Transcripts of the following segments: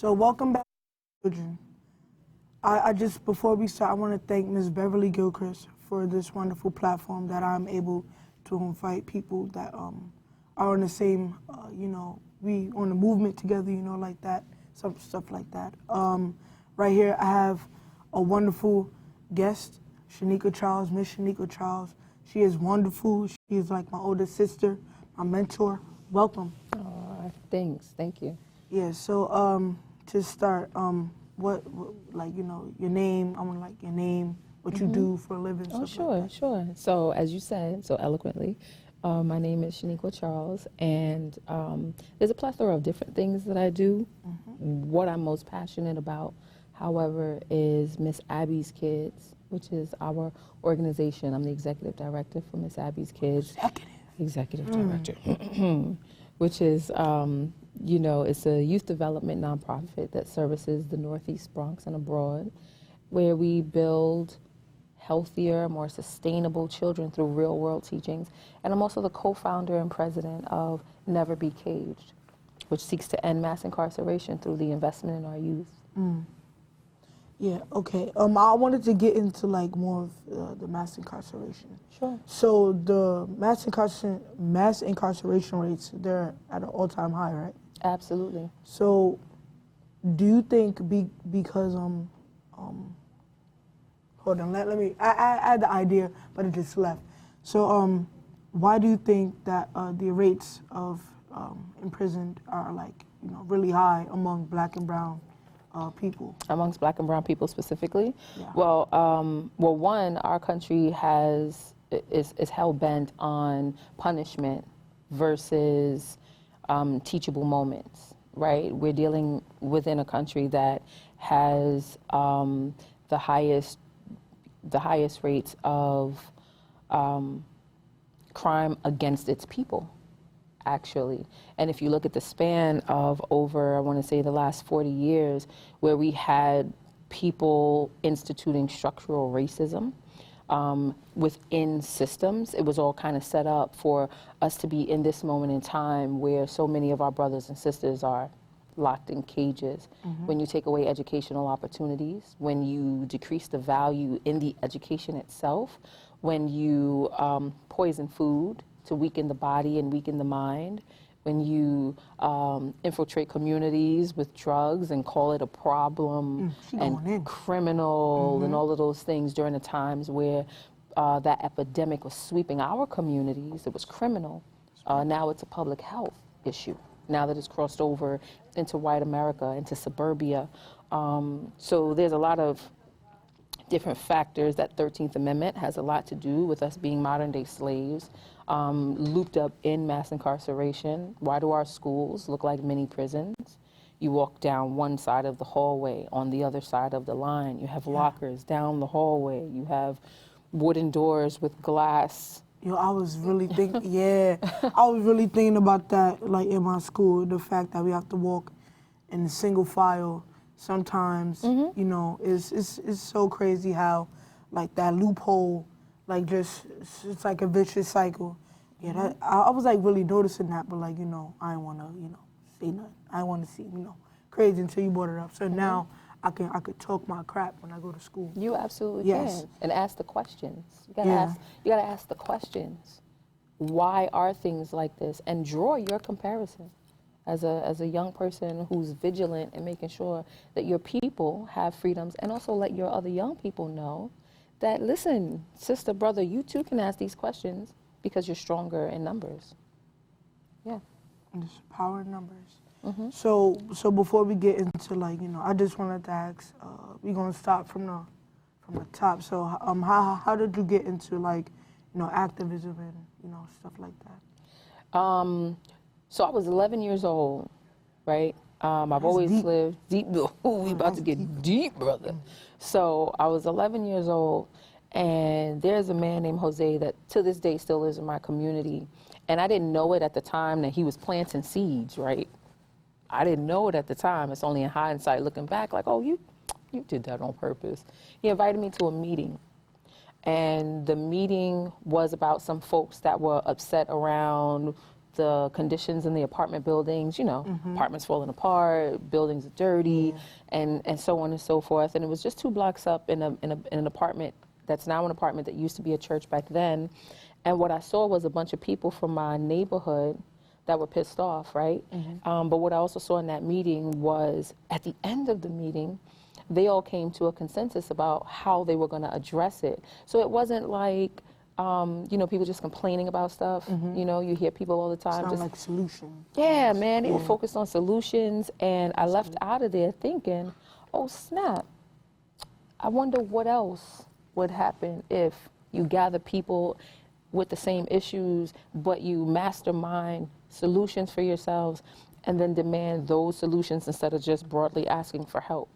So welcome back, children. I just, before we start, I want to thank Ms. Beverly Gilchrist for this wonderful platform that I'm able to invite people that are on the same, we on the movement together, like that, some stuff like that. Right here, I have a wonderful guest, Shanika Charles, Miss Shanika Charles. She is wonderful. She is like my older sister, my mentor. Welcome. Thanks. Thank you. Yeah, so to start, what your name, I want your name, what you do for a living. Oh, stuff like that. sure. So, as you said so eloquently, my name is Shaniqua Charles, and there's a plethora of different things that I do. What I'm most passionate about, however, is Miss Abby's Kids, which is our organization. I'm the executive director for Miss Abby's Kids. Executive director, which is, it's a youth development nonprofit that services the Northeast Bronx and abroad, where we build healthier, more sustainable children through real world teachings. And I'm also the co-founder and president of Never Be Caged, which seeks to end mass incarceration through the investment in our youth. Yeah, okay. I wanted to get into more of the mass incarceration. Sure. So the mass incarceration rates, they're at an all-time high, right? Absolutely. So do you think because hold on, let me, I had the idea, but it just left. So why do you think that the rates of imprisoned are really high among black and brown people? Amongst black and brown people specifically? Yeah. Well, one, our country is hell-bent on punishment versus teachable moments, right? We're dealing within a country that has the highest rates of crime against its people, actually. And if you look at the span of over, I want to say the last 40 years, where we had people instituting structural racism within systems, it was all kind of set up for us to be in this moment in time where so many of our brothers and sisters are locked in cages. When you take away educational opportunities, when you decrease the value in the education itself, when you poison food to weaken the body and weaken the mind, when you infiltrate communities with drugs and call it a problem and criminal and all of those things during the times where that epidemic was sweeping our communities, it was criminal. Now it's a public health issue, now that it's crossed over into white America, into suburbia. So there's a lot of different factors. That 13th Amendment has a lot to do with us being modern day slaves, looped up in mass incarceration. Why do our schools look like mini prisons? You walk down one side of the hallway, on the other side of the line, you have lockers down the hallway, you have wooden doors with glass. I was really thinking, I was really thinking about that, in my school, the fact that we have to walk in single file sometimes, it's so crazy how, that loophole, it's like a vicious cycle. Yeah, I was, really noticing that, but, I didn't want to, say nothing. I didn't want to see, crazy until you brought it up. So now I could talk my crap when I go to school. You absolutely can. And ask the questions. You gotta ask the questions. Why are things like this? And draw your comparison as a young person who's vigilant and making sure that your people have freedoms, and also let your other young people know that, listen, sister, brother, you too can ask these questions because you're stronger in numbers. Yeah. And there's power in numbers. So before we get into I just wanted to ask, we're gonna start from the top. So how did you get into activism and stuff like that? So I was 11 years old, right? I've always lived deep. We about to get deep, brother. So I was 11 years old, and there's a man named Jose that to this day still lives in my community. And I didn't know it at the time that he was planting seeds, right? I didn't know it at the time. It's only in hindsight looking back oh, you did that on purpose. He invited me to a meeting. And the meeting was about some folks that were upset around the conditions in the apartment buildings, you know, apartments falling apart, buildings are dirty, and so on and so forth. And it was just 2 blocks up in an apartment that's now an apartment that used to be a church back then. And what I saw was a bunch of people from my neighborhood that were pissed off, right? But what I also saw in that meeting was, at the end of the meeting, they all came to a consensus about how they were going to address it. So it wasn't like, you know, people just complaining about stuff. You know, you hear people all the time. Sound Just, like solution. yeah, man, they were focused on solutions. And I left out of there thinking, oh, snap. I wonder what else would happen if you gather people with the same issues, but you mastermind solutions for yourselves and then demand those solutions instead of just broadly asking for help.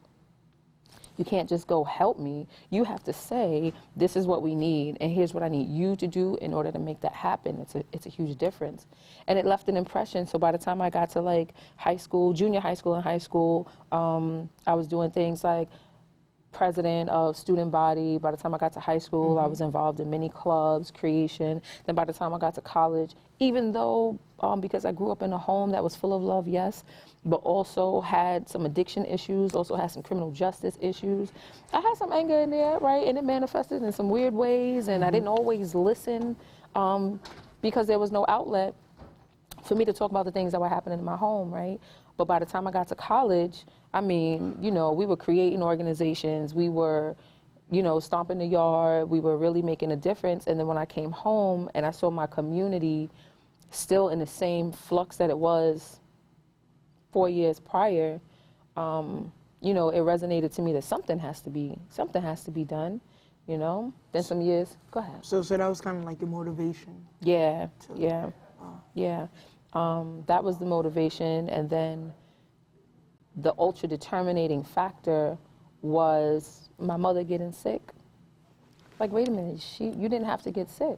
You can't just go help me. You have to say, this is what we need, and here's what I need you to do in order to make that happen. It's a huge difference. And it left an impression. So by the time I got to like high school, junior high school and high school, I was doing things like president of student body. By the time I got to high school, I was involved in many clubs, creation. Then by the time I got to college, even though, because I grew up in a home that was full of love, yes, but also had some addiction issues, also had some criminal justice issues. I had some anger in there, right? And it manifested in some weird ways, and I didn't always listen because there was no outlet for me to talk about the things that were happening in my home, right? But by the time I got to college, I mean, you know, we were creating organizations, we were, you know, stomping the yard, we were really making a difference. And then when I came home and I saw my community still in the same flux that it was 4 years prior, you know, it resonated to me that something has to be done, you know? Then some years, go ahead. So that was kind of like your motivation. Yeah. That was the motivation, and then the ultra determining factor was my mother getting sick. Like, wait a minute, you didn't have to get sick.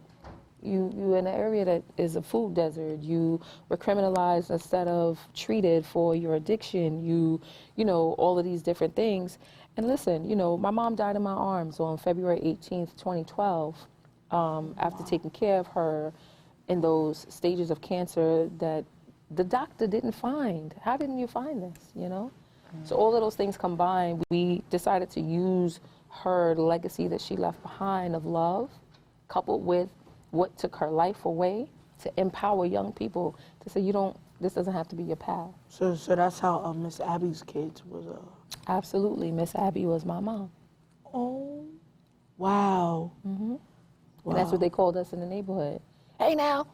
You in an area that is a food desert. You were criminalized instead of treated for your addiction. You know, all of these different things. And listen, you know, my mom died in my arms on February 18th, 2012, after taking care of her in those stages of cancer that the doctor didn't find. How didn't you find this, you know? So all of those things combined, we decided to use her legacy that she left behind of love, coupled with what took her life away, to empower young people to say, this doesn't have to be your path. So that's how Miss Abby's kids was. Absolutely, Miss Abby was my mom. Oh, wow. And that's what they called us in the neighborhood. Hey now,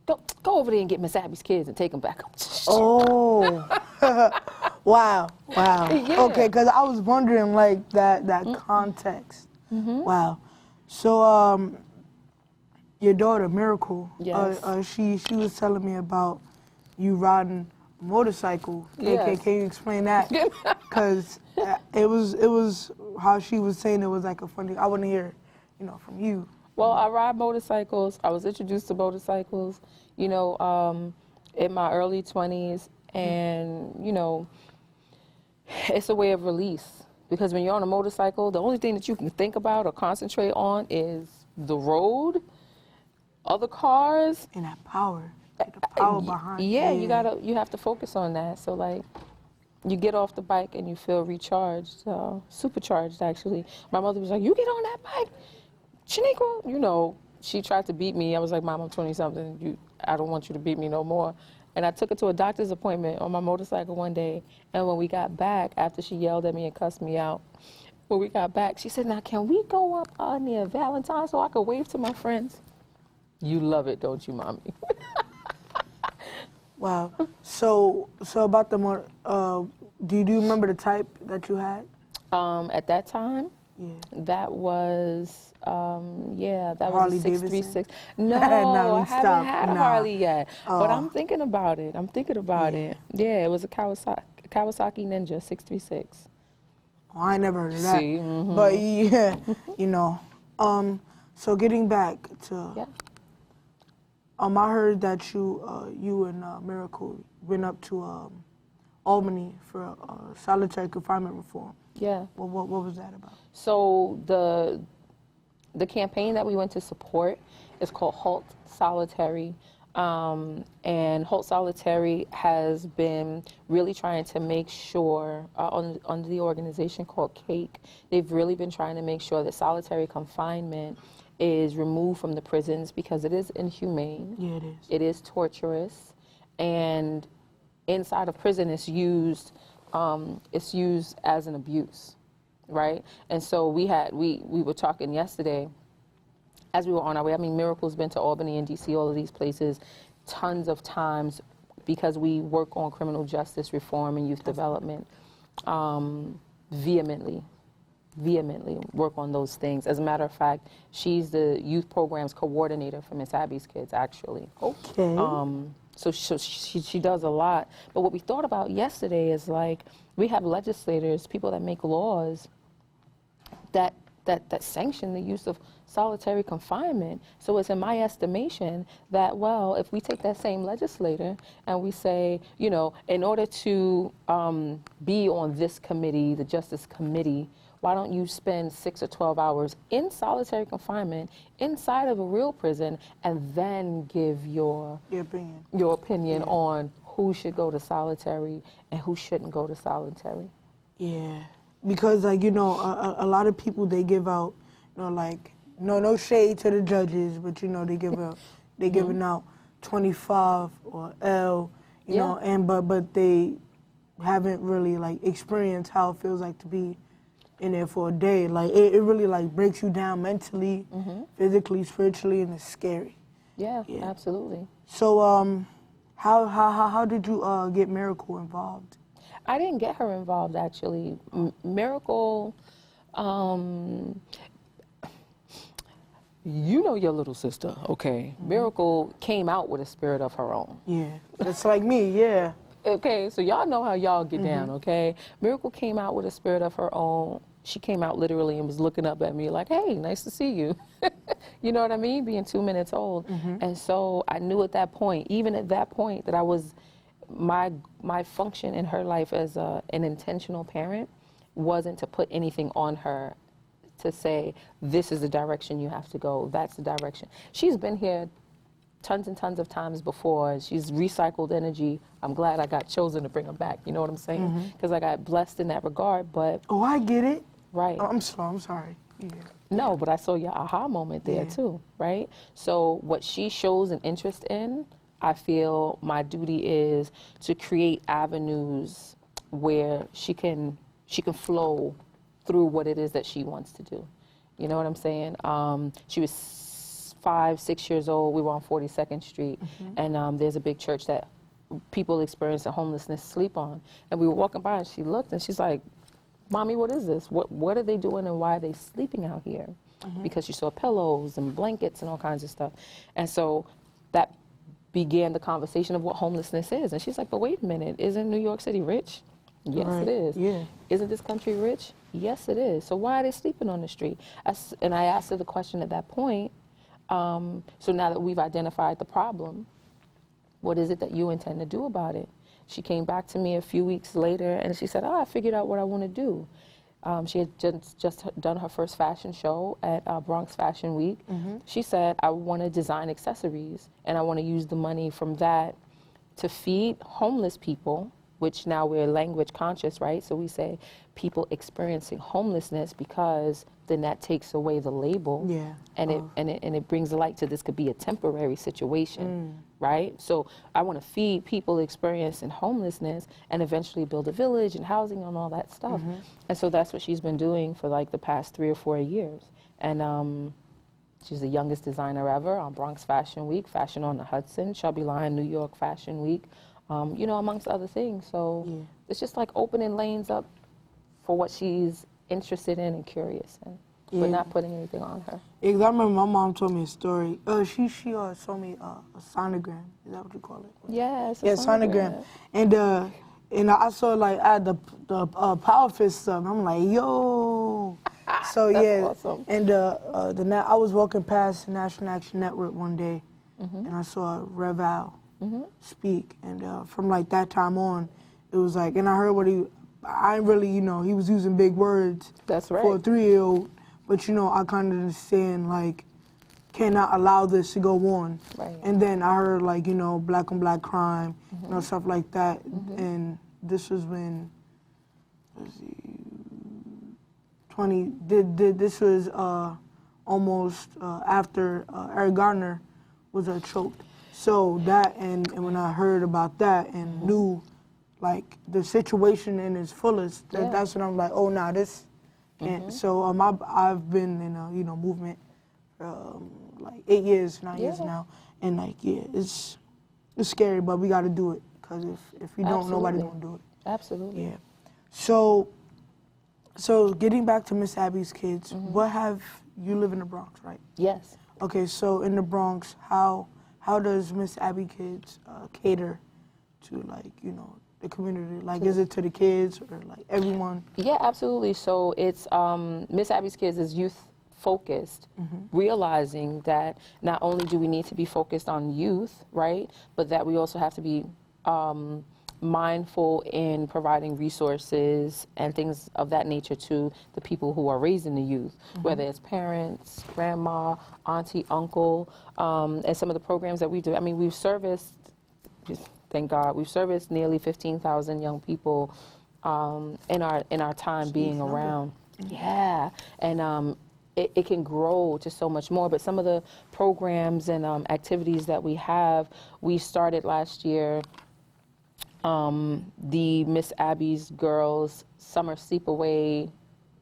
go over there and get Miss Abby's kids and take them back. Oh, wow. Yeah. Okay, because I was wondering like that context. Wow. So your daughter Miracle, Yes. she was telling me about you riding a motorcycle. Yes. Can you explain that? Because it was how she was saying it was like a funny. I want to hear, you know, from you. Well, I ride motorcycles. I was introduced to motorcycles, you know, in my early 20s. And, you know, it's a way of release. Because when you're on a motorcycle, the only thing that you can think about or concentrate on is the road, other cars. And that power, the power behind. Yeah, you have to focus on that. So, like, you get off the bike and you feel recharged, supercharged, actually. My mother was like, you get on that bike? Shaniqua, you know, she tried to beat me. I was like, Mom, I'm 20-something. I don't want you to beat me no more. And I took her to a doctor's appointment on my motorcycle one day. And when we got back, after she yelled at me and cussed me out, when we got back, she said, now, can we go up near Valentine so I could wave to my friends? You love it, don't you, Mommy? Wow. So about the motor, do you remember the type that you had? At that time? Yeah. That was, that Harley was a 636. Davidson? No, No, I haven't had a Nah. Harley yet. But Oh. I'm thinking about it. Yeah, it was a Kawasaki Ninja 636. Oh, I ain't never heard of that. See, But yeah, you know. So getting back to, Yeah. I heard that you and Miracle went up to Albany for solitary confinement reform. Yeah. What was that about? So the campaign that we went to support is called Halt Solitary. And Holt Solitary has been really trying to make sure, under the organization called CAKE, they've really been trying to make sure that solitary confinement is removed from the prisons because it is inhumane. Yeah, it is. It is torturous. And inside of prison, it's used as an abuse, right? And so we were talking yesterday as we were on our way. I mean, Miracle's been to Albany and DC, all of these places, tons of times, because we work on criminal justice reform and youth development, vehemently work on those things. As a matter of fact, she's the youth programs coordinator for Miss Abby's kids, actually. Okay. So she does a lot. But what we thought about yesterday is, like, we have legislators, people that make laws that sanction the use of solitary confinement. So it's in my estimation that, well, if we take that same legislator and we say, you know, in order to be on this committee, the Justice Committee, why don't you spend 6 or 12 hours in solitary confinement inside of a real prison and then give your opinion on who should go to solitary and who shouldn't go to solitary. Yeah, because, like, you know, a lot of people, they give out, you know, like, no shade to the judges, but, you know, they giving out 25 or L, you know, and but they haven't really, like, experienced how it feels like to be in there for a day. Like, it really, like, breaks you down mentally, physically, spiritually, and it's scary. Yeah, absolutely. So how did you get Miracle involved? I didn't get her involved, actually. Miracle, you know your little sister, okay? Miracle came out with a spirit of her own. Yeah, it's like me, yeah. Okay, so y'all know how y'all get down, okay? Miracle came out with a spirit of her own. She came out literally and was looking up at me like, hey, nice to see you. You know what I mean? Being 2 minutes old. And so I knew at that point, even at that point, that I was, my function in her life as an intentional parent wasn't to put anything on her to say, this is the direction you have to go, that's the direction. She's been here tons and tons of times before. She's recycled energy. I'm glad I got chosen to bring her back, you know what I'm saying? Because I got blessed in that regard, but... Oh, I get it. Right. Oh, I'm sorry. Yeah. No, but I saw your aha moment there too, right? So what she shows an interest in, I feel my duty is to create avenues where she can flow through what it is that she wants to do. You know what I'm saying? She was 5, 6 years old. We were on 42nd Street, and there's a big church that people experiencing homelessness sleep on. And we were walking by, and she looked, and she's like, Mommy, what is this? What are they doing, and why are they sleeping out here? Because she saw pillows and blankets and all kinds of stuff. And so that began the conversation of what homelessness is. And she's like, but wait a minute, isn't New York City rich? Yes, it is. Yeah. Isn't this country rich? Yes, it is. So why are they sleeping on the street? And I asked her the question at that point, so now that we've identified the problem, what is it that you intend to do about it? She came back to me a few weeks later, and she said, I figured out what I want to do. She had just done her first fashion show at Bronx Fashion Week. She said, I want to design accessories, and I want to use the money from that to feed homeless people, which now we're language conscious, right? So we say people experiencing homelessness, because then that takes away the label. Yeah. And it brings light to this could be a temporary situation, right? So I want to feed people experiencing homelessness and eventually build a village and housing and all that stuff. And so that's what she's been doing for like the past 3 or 4 years. And she's the youngest designer ever on Bronx Fashion Week, Fashion on the Hudson, Shelby Line, New York Fashion Week, you know, amongst other things. So it's just like opening lanes up for what she's interested in and curious in, but not putting anything on her. Yeah, 'cause I remember my mom told me a story. She showed me a sonogram. Is that what you call it? Yes. Yeah, sonogram. And I saw, like, I had the Power Fist stuff. I'm like, yo. So yeah. Awesome. And I was walking past the National Action Network one day, and I saw Rev Al speak. And from like that time on, it was like, and I heard what I really, you know, he was using big words. That's right. For a 3-year-old. But, you know, I kind of understand, like, cannot allow this to go on. Right. And then I heard like, you know, black on black crime, you know, stuff like that. And this was when, let's see, this was almost after Eric Garner was choked. So that, and when I heard about that and knew like the situation in its fullest, that's when I'm like, oh, nah, this can't. So I've been in a, you know, movement like 8 years, 9 years now. And like, it's scary, but we got to do it. Because if we don't, nobody gonna do it. Absolutely. Yeah. So getting back to Miss Abby's kids, what have, you live in the Bronx, right? Yes. Okay, so in the Bronx, how does Miss Abby kids cater to, like, you know, the community? Like, is it to the kids or like everyone? Yeah, absolutely. So it's Miss Abby's Kids is youth focused, realizing that not only do we need to be focused on youth, right, but that we also have to be mindful in providing resources and things of that nature to the people who are raising the youth, whether it's parents, grandma, auntie, uncle, and some of the programs that we do. I mean, we've serviced, thank God, we've serviced nearly 15,000 young people in our time being around. Yeah, and it can grow to so much more. But some of the programs and activities that we have, we started last year. The Miss Abby's Girls Summer Sleepaway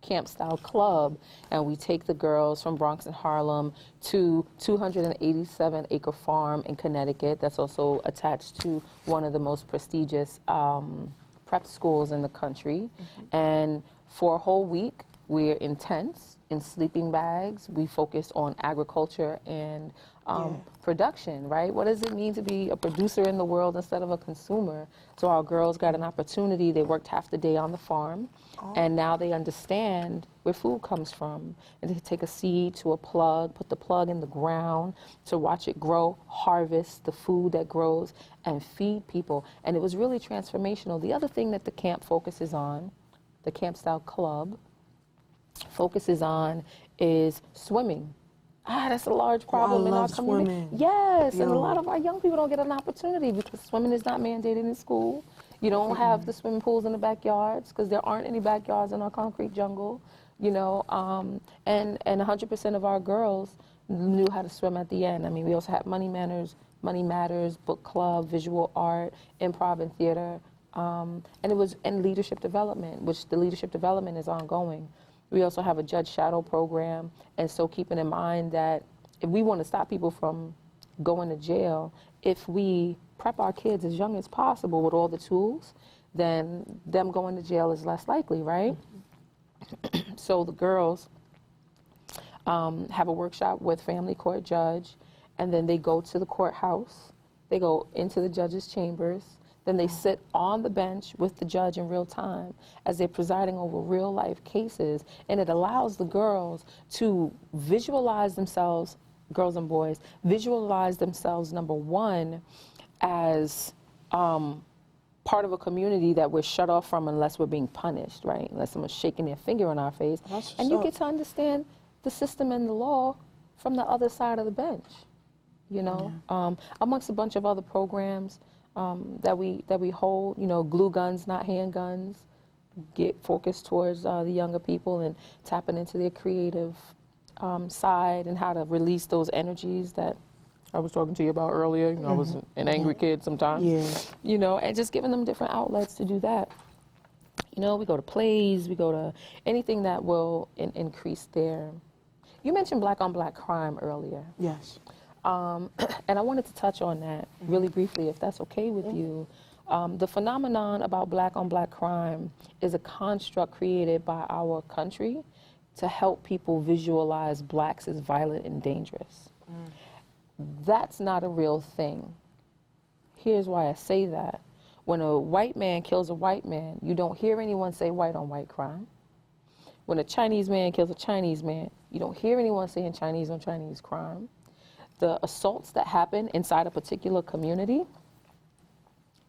Camp Style Club, and we take the girls from Bronx and Harlem to 287-acre farm in Connecticut that's also attached to one of the most prestigious prep schools in the country. And for a whole week, we're in tents, in sleeping bags. We focus on agriculture and production, right? What does it mean to be a producer in the world instead of a consumer? So our girls got an opportunity. They worked half the day on the farm, and now they understand where food comes from. And they take a seed to a plug, put the plug in the ground to watch it grow, harvest the food that grows, and feed people. And it was really transformational. The other thing that the camp focuses on, the Camp Style Club, focuses on is swimming. That's a large problem in our community. Swimming. Yes, and a lot of our young people don't get an opportunity because swimming is not mandated in school. You don't have the swimming pools in the backyards because there aren't any backyards in our concrete jungle, you know, and 100% of our girls knew how to swim at the end. I mean, we also had Money Matters, book club, visual art, improv and theater, and it was in leadership development, which the leadership development is ongoing. We also have a judge shadow program, and so keeping in mind that if we want to stop people from going to jail, if we prep our kids as young as possible with all the tools, then them going to jail is less likely, right? So the girls have a workshop with family court judge, and then they go to the courthouse, they go into the judge's chambers, then they sit on the bench with the judge in real time as they're presiding over real life cases. And it allows the girls to visualize themselves, girls and boys, visualize themselves, number one, as part of a community that we're shut off from unless we're being punished, right? Unless someone's shaking their finger in our face. And you get to understand the system and the law from the other side of the bench, you know? Amongst a bunch of other programs that we hold, you know, glue guns, not handguns, get focused towards the younger people and tapping into their creative side and how to release those energies that I was talking to you about earlier. You know, I was an angry kid sometimes. You know, and just giving them different outlets to do that. You know, we go to plays, we go to anything that will increase their. You mentioned black on black crime earlier. Yes. And I wanted to touch on that really briefly, if that's okay with you. The phenomenon about black on black crime is a construct created by our country to help people visualize blacks as violent and dangerous. That's not a real thing. Here's why I say that. When a white man kills a white man, you don't hear anyone say white on white crime. When a Chinese man kills a Chinese man, you don't hear anyone saying Chinese on Chinese crime. The assaults that happen inside a particular community,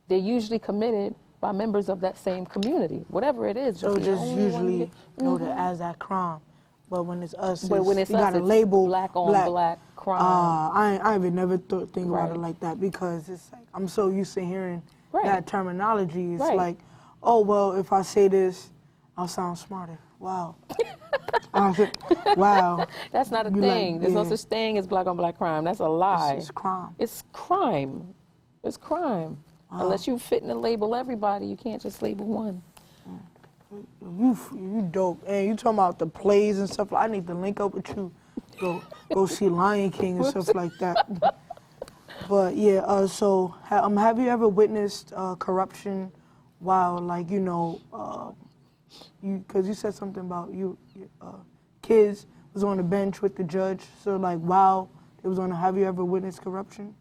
they're usually committed by members of that same community, whatever it is. So just usually noted as that crime. But when it's us, But when it's you us, gotta it's label black on black crime. crime. I even never think about Right. it like that because it's like I'm so used to hearing Right. that terminology. It's Right. like, oh well, if I say this, I'll sound smarter. Wow. I said, wow. That's not a You thing. like, There's no yeah. such thing as black on black crime. That's a lie. It's crime. It's crime. It's crime. Unless you fit in to label everybody, you can't just label one. You dope. And you talking about the plays and stuff. I need to link up with you. Go see Lion King and stuff like that. But yeah, so have you ever witnessed corruption while, like, because you said something about kids was on the bench with the judge. So like, while it was on, have you ever witnessed corruption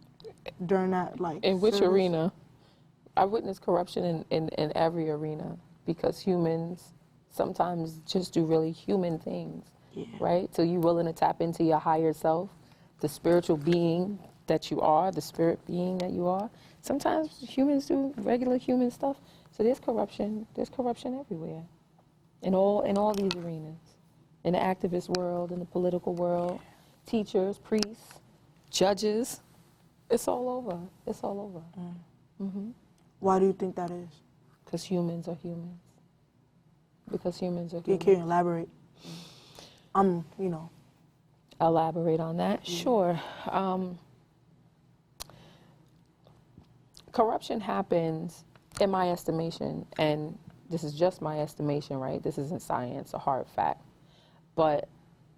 during that, like? In which service? arena? I witness corruption in every arena because humans sometimes just do really human things, right? So you're willing to tap into your higher self, the spiritual being that you are, the spirit being that you are. Sometimes humans do regular human stuff. So there's corruption everywhere, in all these arenas, in the activist world, in the political world, teachers, priests, judges. It's all over. It's all over. Why do you think that is? Because humans are humans. Because humans are Can humans. you elaborate? Elaborate on that? Sure. Corruption happens, in my estimation, and this is just my estimation, right? This isn't science, a hard fact. But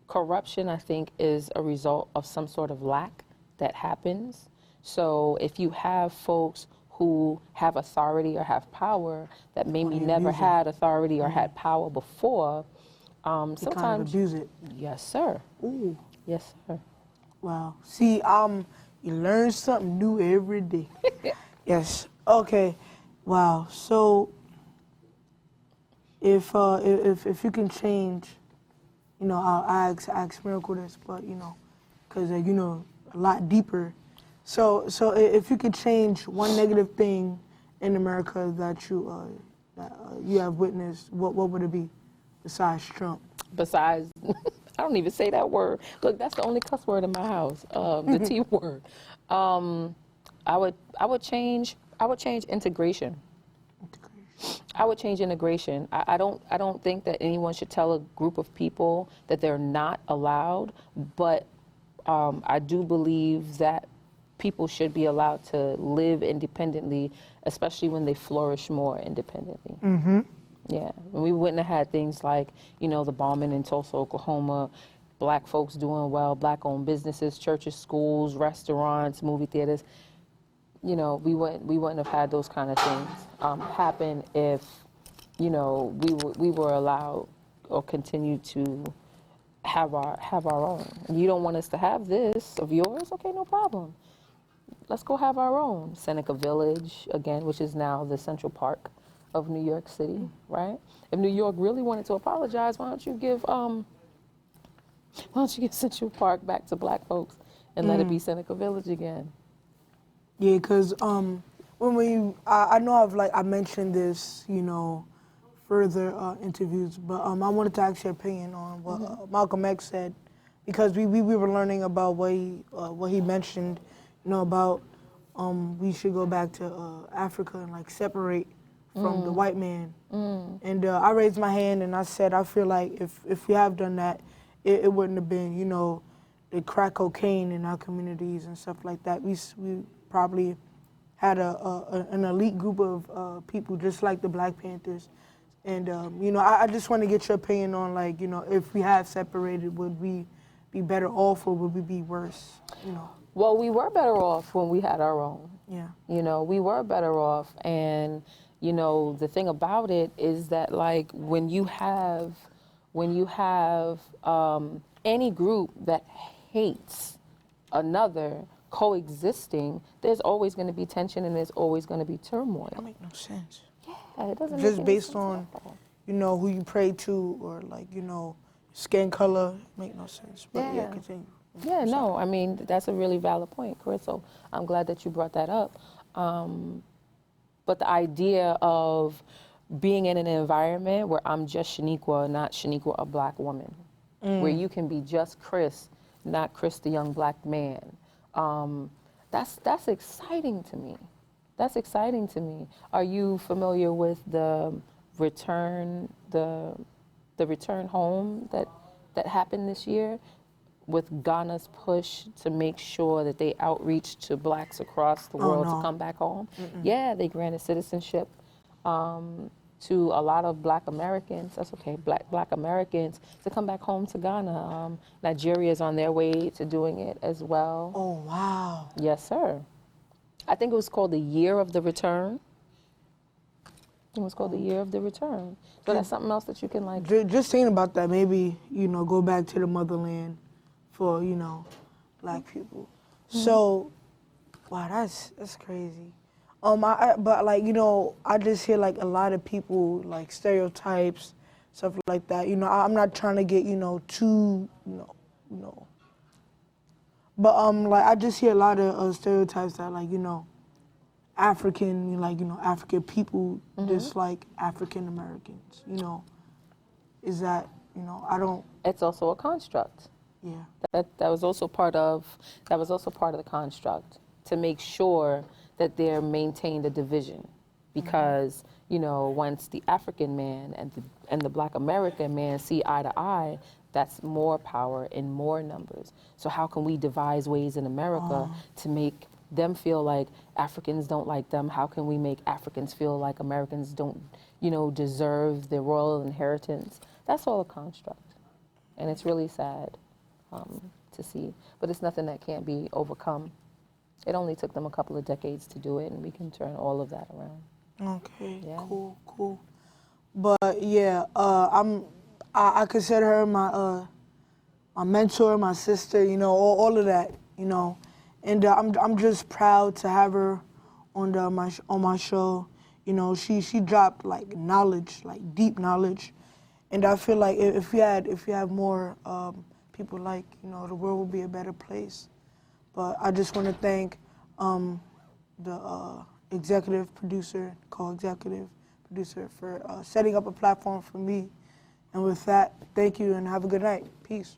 corruption, I think, is a result of some sort of lack that happens. So if you have folks who have authority or have power that maybe never had authority or had power before, Kind of sometimes. abuse it. Yes, sir. Ooh. Yes, sir. Wow. See, you learn something new every day. Yes. Okay. Wow. So, if you can change, I'll ask Miracle this, but because a lot deeper. So if you could change one negative thing in America that you have witnessed, what would it be besides Trump? Besides, I don't even say that word. Look, that's the only cuss word in my house, the T word. I would change integration. I would change integration. I don't think that anyone should tell a group of people that they're not allowed, but I do believe that people should be allowed to live independently, especially when they flourish more independently. Mm-hmm. Yeah, and we wouldn't have had things like, the bombing in Tulsa, Oklahoma, black folks doing well, black-owned businesses, churches, schools, restaurants, movie theaters. We wouldn't have had those kind of things happen if, we were allowed or continue to have our own. And you don't want us to have this of yours? Okay, no problem. Let's go have our own. Seneca Village, again, which is now the Central Park of New York City, right? If New York really wanted to apologize, why don't you give Central Park back to black folks and let it be Seneca Village again? Yeah, because I know I mentioned this, further interviews, but I wanted to ask your opinion on what Malcolm X said, because we were learning about what he mentioned, about we should go back to Africa and separate from the white man. And I raised my hand and I said I feel like if we have done that, it wouldn't have been the crack cocaine in our communities and stuff like that. We probably had an elite group of people just like the Black Panthers. And, I just want to get your opinion on, if we had separated, would we be better off or would we be worse? Well, we were better off when we had our own. Yeah. We were better off. And, the thing about it is that, when you have any group that hates another coexisting, there's always going to be tension and there's always going to be turmoil. That makes no sense. Yeah, it doesn't Just make any based sense on, at all. who you pray to or skin color, make no sense. But yeah, continue. Yeah, no, I mean, that's a really valid point, Chris, so I'm glad that you brought that up. But the idea of being in an environment where I'm just Shaniqua, not Shaniqua, a black woman, where you can be just Chris, not Chris the young black man. That's exciting to me. That's exciting to me. Are you familiar with the return the return home that happened this year, with Ghana's push to make sure that they outreach to blacks across the world to no. come back home? Yeah, they granted citizenship to a lot of black Americans, that's okay, black Americans, to come back home to Ghana. Nigeria is on their way to doing it as well. Oh, wow. Yes, sir. I think it was called the Year of the Return. It was called the Year of the Return. So that's something else that you can like. Just thinking about that, maybe, go back to the motherland for, black people. So, wow, that's crazy. But like, I just hear like a lot of people like stereotypes, stuff like that. I'm not trying to get, too, But like I just hear a lot of stereotypes that like, African, African people dislike African Americans, Is that, I don't, It's also a construct. yeah. That was also part of the construct, to make sure that they're maintained a division, because once the African man and the black American man see eye to eye, that's more power in more numbers. So how can we devise ways in America to make them feel like Africans don't like them? How can we make Africans feel like Americans don't, deserve their royal inheritance? That's all a construct, and it's really sad to see. But it's nothing that can't be overcome. It only took them a couple of decades to do it, and we can turn all of that around. Okay, Yeah. cool. But yeah, I consider her my my mentor, my sister, all of that, and I'm just proud to have her on my show. She dropped like knowledge, like deep knowledge, and I feel like if we have more people like, the world will be a better place. But I just want to thank the executive producer, co-executive producer, for setting up a platform for me. And with that, thank you and have a good night. Peace.